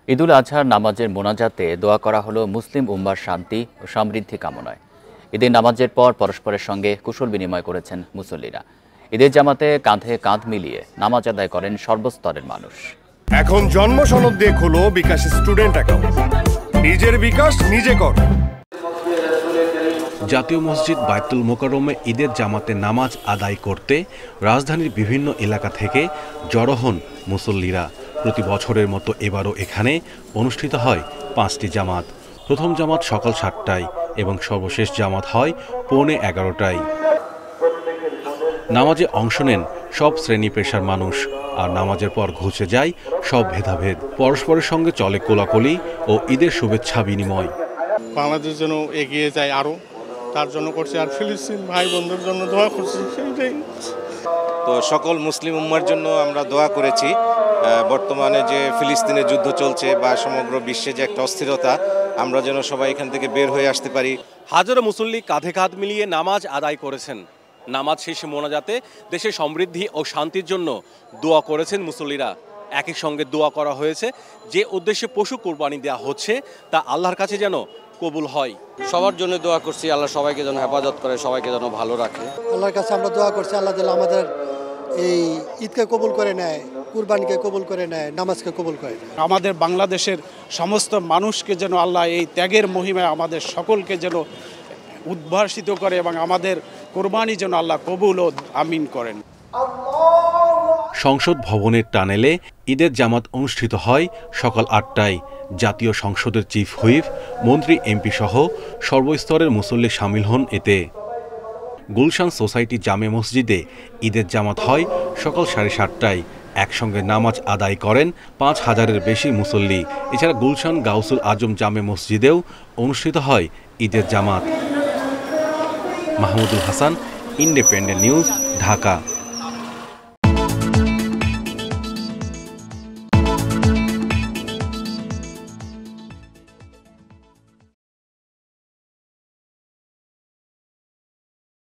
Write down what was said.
ঈদুল আজহার নামাজের মোনাজাতে দোয়া করা হলো মুসলিম উম্মার শান্তি ও সমৃদ্ধি কামনায়। ঈদের নামাজের পর পরস্পরের সঙ্গে কুশল বিনিময় করেছেন মুসল্লিরা। ঈদের জামাতে কাঁধে কাঁধ মিলিয়ে নামাজ আদায় করেন সর্বস্তরের মানুষ। এখন জন্ম সনদ দিয়ে খোলো বিকাশ স্টুডেন্ট অ্যাকাউন্ট। নিজের বিকাশ নিজে কর। জাতীয় মসজিদ বায়তুল মোকাররমে ঈদের জামাতে নামাজ আদায় করতে রাজধানীর বিভিন্ন এলাকা থেকে জড়ো হন মুসল্লিরা। প্রতি বছরের মতো এবারও এখানে অনুষ্ঠিত হয় 5টি জামাত। প্রথম জামাত সকাল 7টায় এবং সর্বশেষ জামাত হয় পৌনে 11টায়। নামাজে অংশ নেন সব শ্রেণী পেশার মানুষ, আর নামাজের পর ঘুচে যায় সব ভেদাভেদ। পরস্পরের সঙ্গে চলে কোলাকুলি ও ঈদের শুভেচ্ছা বিনিময়। বাংলাদেশ যেন এগিয়ে যায় আরও, তার জন্য করছি, আর ফিলিস্তিন ভাই বন্ধুর জন্য দোয়া করছি। সেইটাই তো সকল মুসলিম উম্মার জন্য আমরা দোয়া করেছি। বর্তমানে যে ফিলিস্তিনের যুদ্ধ চলছে বা সমগ্র বিশ্বে যে একটা অস্থিরতা, আমরা যেন সবাই এখান থেকে বের হয়ে আসতে পারি। হাজারো মুসল্লি কাঁধে কাঁধ মিলিয়ে নামাজ আদায় করেছেন। নামাজ শেষে মোনাজাতে দেশের সমৃদ্ধি ও শান্তির জন্য দোয়া করেছেন মুসল্লিরা। একই সঙ্গে দোয়া করা হয়েছে যে উদ্দেশ্যে পশু কোরবানি দেওয়া হচ্ছে তা আল্লাহর কাছে যেন কবুল হয়। সবার জন্য দোয়া করছি, আল্লাহ সবাইকে যেন হেফাজত করে, সবাইকে যেন ভালো রাখে। আল্লাহর কাছে আমরা দোয়া করছি আল্লাহ যেন আমাদের এই ঈদকে কবুল করে নেয়, কুরবানিকে কবুল করে নেয়, নামাজকে কবুল করে নেয়। আমাদের বাংলাদেশের সমস্ত মানুষকে যেন আল্লাহ এই ত্যাগের মহিমায় আমাদের সকলকে যেন উদ্ভাসিত করে এবং আমাদের কোরবানি যেন আল্লাহ কবুল ও আমিন করেন। সংসদ ভবনের টানেলে ঈদের জামাত অনুষ্ঠিত হয় সকাল 8টায়। জাতীয় সংসদের চিফ হুইপ, মন্ত্রী, এমপি সহ সর্বস্তরের মুসল্লি সামিল হন এতে। গুলশান সোসাইটি জামে মসজিদে ঈদের জামাত হয় সকাল 7:30টায়। একসঙ্গে নামাজ আদায় করেন 5,000-এর বেশি মুসল্লি। এছাড়া গুলশান গাউসুল আজম জামে মসজিদেও অনুষ্ঠিত হয় ঈদের জামাত। Mahmudul Hasan, Independent News, Dhaka.